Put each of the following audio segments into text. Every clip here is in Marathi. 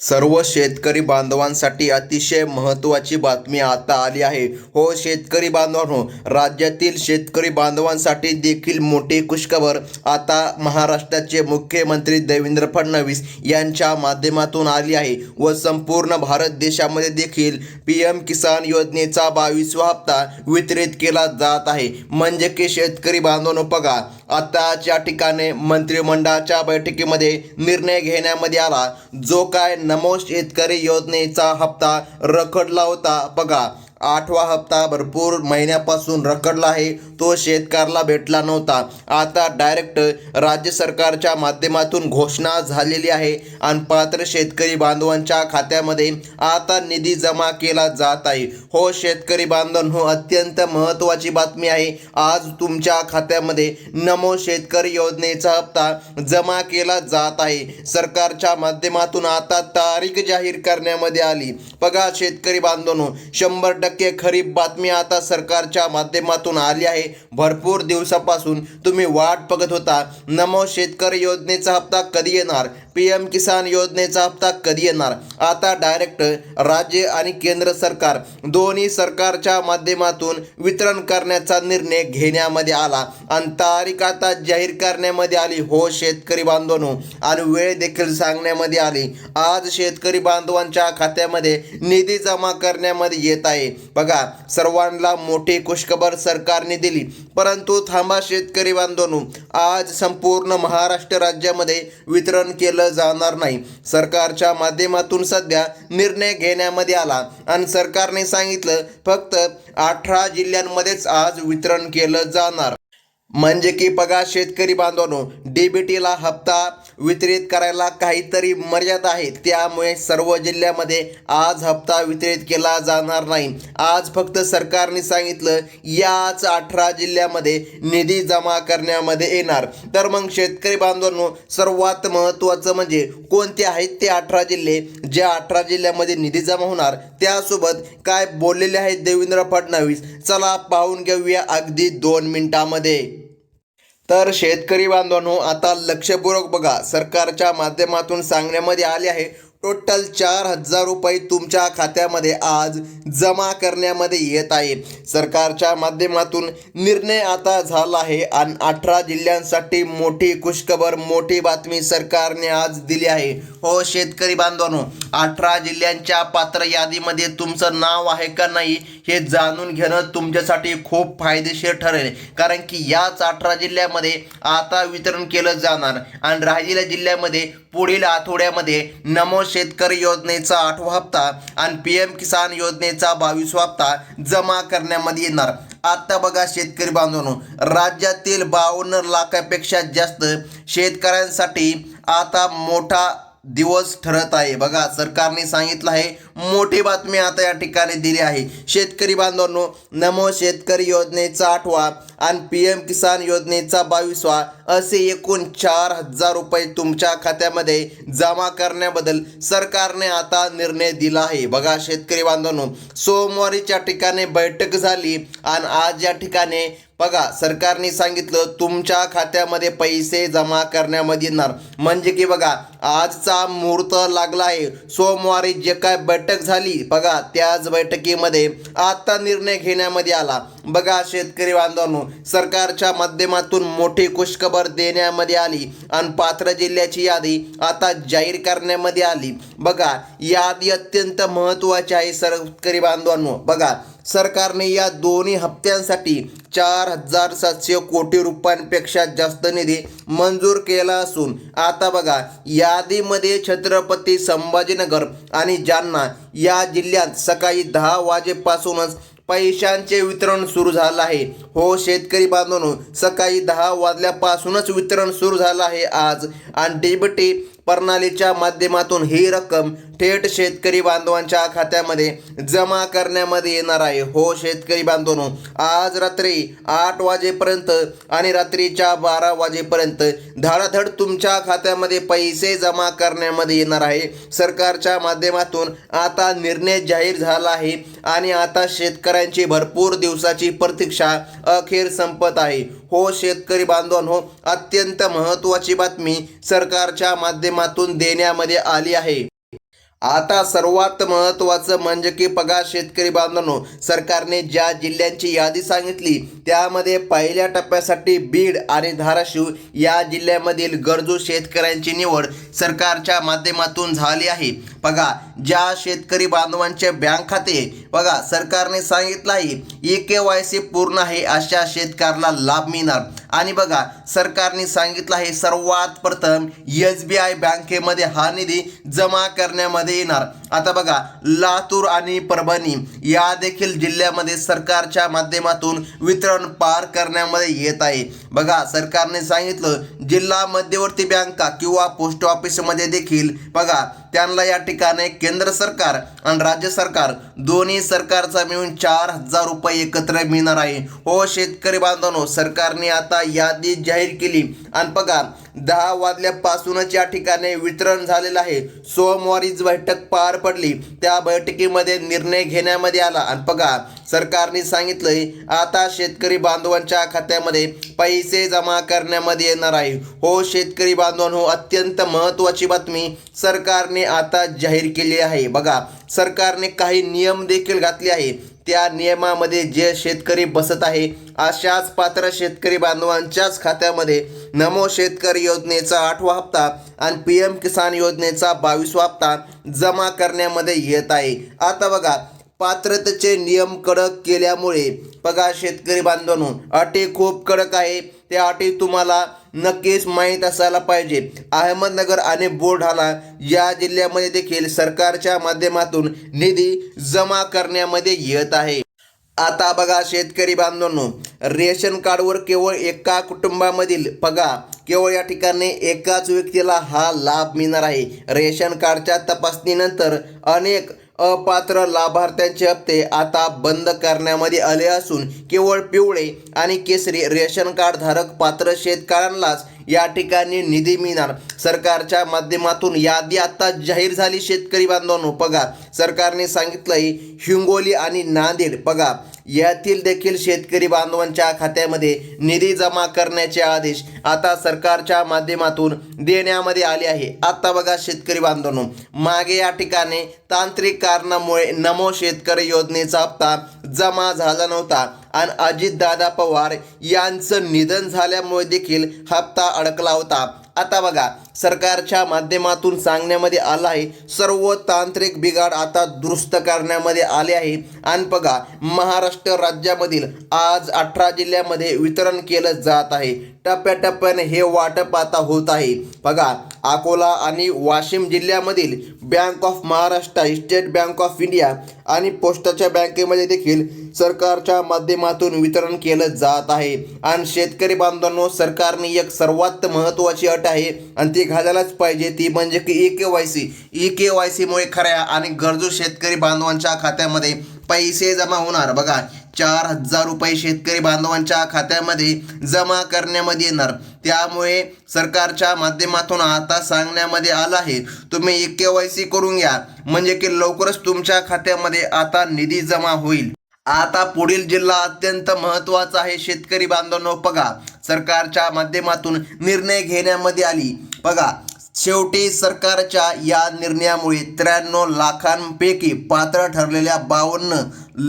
सर्व शेतकरी बांधवांसाठी अतिशय महत्त्वाची बातमी आता आली आहे. हो शेतकरी बांधवांनो, राज्यातील शेतकरी बांधवांसाठी देखील मोठी खुशखबर आता महाराष्ट्राचे मुख्यमंत्री देवेंद्र फडणवीस यांच्या माध्यमातून आली आहे व संपूर्ण भारत देशामध्ये देखील PM किसान योजनेचा 22वा हप्ता वितरित केला जात आहे. म्हणजे की शेतकरी बांधवांनो बघा, आताच्या ठिकाणी मंत्रिमंडळाच्या बैठकीमध्ये निर्णय घेण्यामध्ये आला, जो काय नमो शेतकरी योजनेचा हप्ता रखडला होता. बघा, 8वा हप्ता भरपूर महिन्यापासून रखडला आहे, तो शेतकऱ्याला भेटला नव्हता. आता डायरेक्ट राज्य सरकारच्या माध्यमातून घोषणा झालेली आहे आणि पात्र शेतकरी बांधवांच्या खात्यामध्ये आता निधी जमा केला जात आहे. हो शेतकरी बांधवांनो, अत्यंत महत्त्वाची बातमी आहे. आज तुमच्या खात्यामध्ये नमो शेतकरी योजनेचा हप्ता जमा केला जात आहे. सरकारच्या माध्यमातून आता तारीख जाहीर करण्यामध्ये आली. बघा शेतकरी बांधवांनो, 100% खरी बातमी आता सरकारच्या माध्यमातून आली आहे. भरपूर दिवसापासून तुम्ही वाट बघत होता, नमो शेतकरी योजनेचा हप्ता कधी येणार, PM किसान योजनेचा हप्ता कधी येणार. आता डायरेक्ट राज्य आणि केंद्र सरकार दोन्ही सरकारच्या माध्यमातून वितरण करण्याचा निर्णय घेण्यामध्ये आला आणि तारीख आता जाहीर करण्यामध्ये आली. हो शेतकरी बांधवांनो, आणि वेळ देखील सांगण्यामध्ये आली. आज शेतकरी बांधवांच्या खात्यामध्ये निधी जमा करण्यामध्ये येत आहे. बघा, सर्वांना मोठी खुशखबर सरकारने दिली. परंतु थांबा शेतकरी बांधवांनो, आज संपूर्ण महाराष्ट्र राज्यामध्ये वितरण केलं जाणार नाही. सरकारच्या माध्यमातून सध्या निर्णय घेण्यामध्ये आला आणि सरकारने सांगितलं फक्त 18 जिल्ह्यांमध्येच आज वितरण केलं जाणार. म्हणजे की बघा शेतकरी बांधवांनो, DBTला हप्ता वितरित करायला काहीतरी मर्यादा आहे. त्यामुळे सर्व जिल्ह्यामध्ये आज हप्ता वितरित केला जाणार नाही. आज फक्त सरकारने सांगितलं याच 18 जिल्ह्यामध्ये निधी जमा करण्यामध्ये येणार. तर मग शेतकरी बांधवांनो, सर्वात महत्त्वाचं म्हणजे कोणते आहेत ते 18 जिल्हे, ज्या 18 जिल्ह्यामध्ये निधी जमा होणार, त्यासोबत काय बोललेले आहेत देवेंद्र फडणवीस. चला पाहून घेऊया अगदी 2 मिनिटांमध्ये. तर शेतकरी बांधवांनो, आता लक्षपूर्वक बघा, सरकारच्या माध्यमातून सांगण्यामध्ये आले आहे टोटल 4,000 रुपये तुमच्या खात्यामध्ये आज जमा करण्यामध्ये येत आहे. सरकारच्या माध्यमातून निर्णय आता झाला आहे आणि 18 जिल्ह्यांसाठी मोठी खुशखबर, मोठी बातमी सरकारने आज दिली आहे. हो शेतकरी बांधवांनो, 18 जिल्ह्यांच्या पात्र यादीमध्ये तुमचं नाव आहे का नाही हे जाणून घेणं तुमच्यासाठी खूप फायदेशीर ठरेल. कारण की याच 18 जिल्ह्यामध्ये आता वितरण केलं जाणार आणि राहिलेल्या जिल्ह्यामध्ये पुढील आठवड्यामध्ये नमो शेतकरी योजनेचा 8वा हप्ता आणि PM किसान योजनेचा 22वा हप्ता जमा करण्यामध्ये येणार. आता बघा शेतकरी बांधवांनो, राज्यातील 52 लाखापेक्षा जास्त शेतकऱ्यांसाठी आता मोठा दिवस ठरत आहे. बघा, सरकारने सांगितलं आहे, मोठी बातमी आता या ठिकाणी दिली आहे. शेतकरी बांधवांनो, नमो शेतकरी योजनेचा 8वा आणि PM किसान योजनेचा 22वा असे एकूण 4,000 रुपये तुमच्या खात्यामध्ये जमा करण्याबद्दल सरकारने आता निर्णय दिला आहे. बघा शेतकरी बांधवांनो, सोमवारीच्या ठिकाणी बैठक झाली आणि आज या ठिकाणी बघा सरकारने सांगितलं तुमच्या खात्यामध्ये पैसे जमा करण्यामध्ये येणार. म्हणजे की बघा, आजचा मुहूर्त लागला आहे. सोमवारी जे काय बैठक झाली बघा, त्याच बैठकीमध्ये आता निर्णय घेण्यामध्ये आला. बघा शेतकरी बांधवांनो, सरकारच्या माध्यमातून मोठी खुशखबर देण्यामध्ये आली आणि पात्र जिल्ह्याची यादी आता जाहीर करण्यामध्ये आली. बघा, यादी अत्यंत महत्त्वाची आहे शेतकरी बांधवांनो. बघा, सरकारने या दोन्ही हप्त्यांसाठी 4,700 कोटी रुपयांपेक्षा जास्त निधी मंजूर केला असून आता बघा यादीमध्ये छत्रपती संभाजीनगर आणि जालना या जिल्ह्यात सकाळी 10 वाजेपासूनच पैशांचे वितरण सुरू झालं आहे. हो शेतकरी बांधवांनो, सकाळी 10 वाजल्यापासूनच वितरण सुरू झालं आहे आज आणि DBT प्रणालीच्या माध्यमातून ही रक्कम थेट शेतकरी बांधवांच्या खात्यामध्ये जमा करण्यामध्ये येणार आहे. हो शेतकरी बांधवांनो, आज रात्री 8 वाजेपर्यंत आणि रात्रीच्या 12 वाजेपर्यंत धडाधड तुमच्या खात्यामध्ये पैसे जमा करण्यामध्ये येणार आहे. सरकारच्या माध्यमातून आता निर्णय जाहीर झाला आहे आणि आता शेतकऱ्यांची भरपूर दिवसाची प्रतीक्षा अखेर संपत आहे. हो शेतकरी बांधवांनो, अत्यंत महत्त्वाची बातमी सरकारच्या माध्यमातून देण्यामध्ये आली आहे. आता सर्वात महत्त्वाचं म्हणजे की बघा शेतकरी बांधवांनो, सरकारने ज्या जिल्ह्यांची यादी सांगितली त्यामध्ये पहिल्या टप्प्यासाठी बीड आणि धाराशिव या जिल्ह्यामधील गरजू शेतकऱ्यांची निवड सरकारच्या माध्यमातून झाली आहे. बघा ज्या शेतकरी बांधवांचे बँक खाते बघा सरकारने सांगितलं आहे EKYC पूर्ण आहे अशा शेतकऱ्याला लाभ मिळणार. आणि बघा सरकारने सांगितलं आहे सर्वात प्रथम SBI बँकेमध्ये हा निधी जमा करण्यामध्ये येणार. आता बघा लातूर आणि परभणी या देखील जिल्ह्यामध्ये सरकारच्या माध्यमातून वितरण पार करण्यामध्ये येत आहे. बघा सरकारने सांगितलं जिल्हा मध्यवर्ती बँका किंवा पोस्ट ऑफिसमध्ये देखील बघा त्यांना या ठिकाणी केंद्र सरकार आणि राज्य सरकार दोन्ही सरकारचा मिळून 4,000 रुपये एकत्र मिळणार आहे. हो शेतकरी बांधवांनो, सरकारने आता यादी जाहीर केली आणि बघा 10 वाजल्यापासूनच या ठिकाणी वितरण झालेलं आहे. सोमवारीच बैठक पार पडली, त्या बैठकीमध्ये निर्णय घेण्यामध्ये आला आणि बघा सरकारने सांगितलंय आता शेतकरी बांधवांच्या खात्यामध्ये पैसे जमा करण्यामध्ये येणार आहे. हो शेतकरी बांधवांनो, अत्यंत महत्त्वाची बातमी सरकारने आता जाहीर केली आहे. बघा सरकारने काही नियम देखील घातले आहे. त्या नियमामध्ये जे शेतकरी बसत आहे अशाच पात्र शेतकरी बांधवांच्याच खात्यामध्ये नमो शेतकरी योजनेचा 8वा हप्ता आणि PM किसान योजनेचा 22वा हप्ता जमा करण्यामध्ये येत आहे. आता बघा पात्रतेचे नियम कडक केल्यामुळे बघा शेतकरी बांधवांनो, अटी खूप कडक आहे. त्या अटी तुम्हाला नक्कीच माहीत असायला पाहिजे. अहमदनगर आणि बुलढाणा या जिल्ह्यामध्ये देखील सरकारच्या माध्यमातून निधी जमा करण्यामध्ये येत आहे. आता बघा शेतकरी बांधवांनो, रेशन कार्डवर केवळ एका कुटुंबामधील बघा केवळ या ठिकाणी एकाच व्यक्तीला हा लाभ मिळणार आहे. रेशन कार्डच्या तपासणीनंतर अनेक अपात्र लाभार्थ्यांचे हप्ते आता बंद करण्यामध्ये आले असून केवळ पिवळे आणि केसरी रेशन कार्ड धारक पात्र शेतकऱ्यांनाच या ठिकाणी निधी मिळणार. सरकारच्या माध्यमातून यादी आता जाहीर झाली. शेतकरी बांधवांनो बघा सरकारने सांगितलंय हिंगोली आणि नांदेड बघा यातील देखील शेतकरी बांधवांच्या खात्यामध्ये निधी जमा करण्याचे आदेश आता सरकारच्या माध्यमातून देण्यामध्ये आले आहे. आता बघा शेतकरी बांधवांनो, मागे या ठिकाणी तांत्रिक कारणामुळे नमो शेतकरी योजनेचा हप्ता जमा झाला नव्हता आणि अजितदादा पवार यांचं निधन झाल्यामुळे देखील हप्ता अडकला होता. आता बघा सरकारच्या माध्यमातून सांगण्यामध्ये आलं आहे सर्व तांत्रिक बिघाड आता दुरुस्त करण्यामध्ये आले आहे. आणि बघा महाराष्ट्र राज्यामधील आज 18 जिल्ह्यामध्ये वितरण केलं जात आहे. टप्प्याटप्प्याने हे वाटप आता होत आहे. बघा अकोला आणि वाशिम जिल्ह्यामधील bank of Maharashtra, state bank of India आणि पोस्टाच्या बँकेमध्ये देखील सरकारच्या माध्यमातून वितरण केलं जात आहे. आणि शेतकरी बांधवांनो, सरकारने एक सर्वात महत्त्वाची अट आहे आणि ती घालायलाच पाहिजे, ती म्हणजे की EKYC मुळे खऱ्या आणि गरजू शेतकरी बांधवांच्या खात्यामध्ये पैसे जमा होणार. बघा 4,000 रुपये शेतकरी बांधवांच्या खात्यामध्ये जमा करण्यामध्ये येणार. त्यामुळे सरकारच्या माध्यमातून आता सांगण्यामध्ये आलं आहे तुम्ही EKYC करून घ्या म्हणजे की लवकरच तुमच्या खात्यामध्ये आता निधी जमा होईल. आता पुढील जिल्हा अत्यंत महत्त्वाचा आहे शेतकरी बांधवांनो. बघा सरकारच्या माध्यमातून निर्णय घेण्यामध्ये आली. बघा शेवटी सरकारच्या या निर्णयामुळे 93 लाखांपैकी पात्र ठरलेल्या 52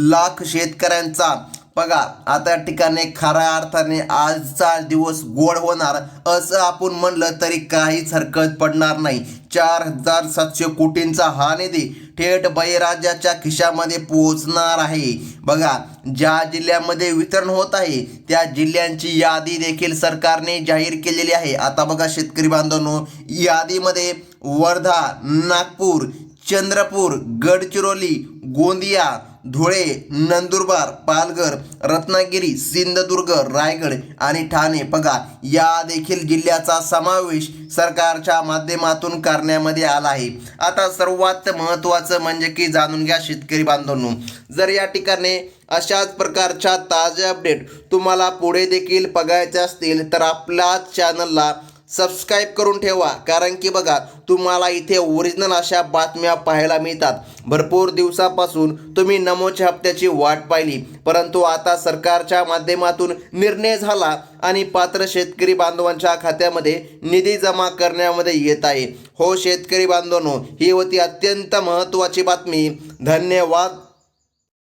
लाख शेतकऱ्यांचा बघा आता ठिकाणी खऱ्या अर्थाने आजचा दिवस गोड होणार असं आपण म्हणलं तरी काहीच हरकत पडणार नाही. 4,700 कोटींचा हा निधी थेट बळीराजाच्या खिशामध्ये पोहोचणार आहे. बघा ज्या जिल्ह्यामध्ये वितरण होत आहे त्या जिल्ह्यांची यादी देखील सरकारने जाहीर केलेली आहे. आता बघा शेतकरी बांधवांनो, यादीमध्ये वर्धा, नागपूर, चंद्रपूर, गडचिरोली, गोंदिया, धुळे, नंदुरबार, पालघर, रत्नागिरी, सिंधुदुर्ग, रायगड आणि ठाणे बघा या देखील जिल्ह्याचा समावेश सरकारच्या माध्यमातून करण्यामध्ये आला आहे. आता सर्वात महत्त्वाचं म्हणजे की जाणून घ्या शेतकरी बांधवांनो, जर या ठिकाणी अशाच प्रकारच्या ताज्या अपडेट तुम्हाला पुढे देखील बघायच्या असतील तर आपल्या चॅनलला सबस्क्राईब करून ठेवा. कारण की बघा तुम्हाला इथे ओरिजिनल अशा बातम्या पाहायला मिळतात. भरपूर दिवसापासून तुम्ही नमोच्या हप्त्याची वाट पाहिली, परंतु आता सरकारच्या माध्यमातून निर्णय झाला आणि पात्र शेतकरी बांधवांच्या खात्यामध्ये निधी जमा करण्यामध्ये येत आहे. हो शेतकरी बांधवांनो, ही होती अत्यंत महत्त्वाची बातमी. धन्यवाद.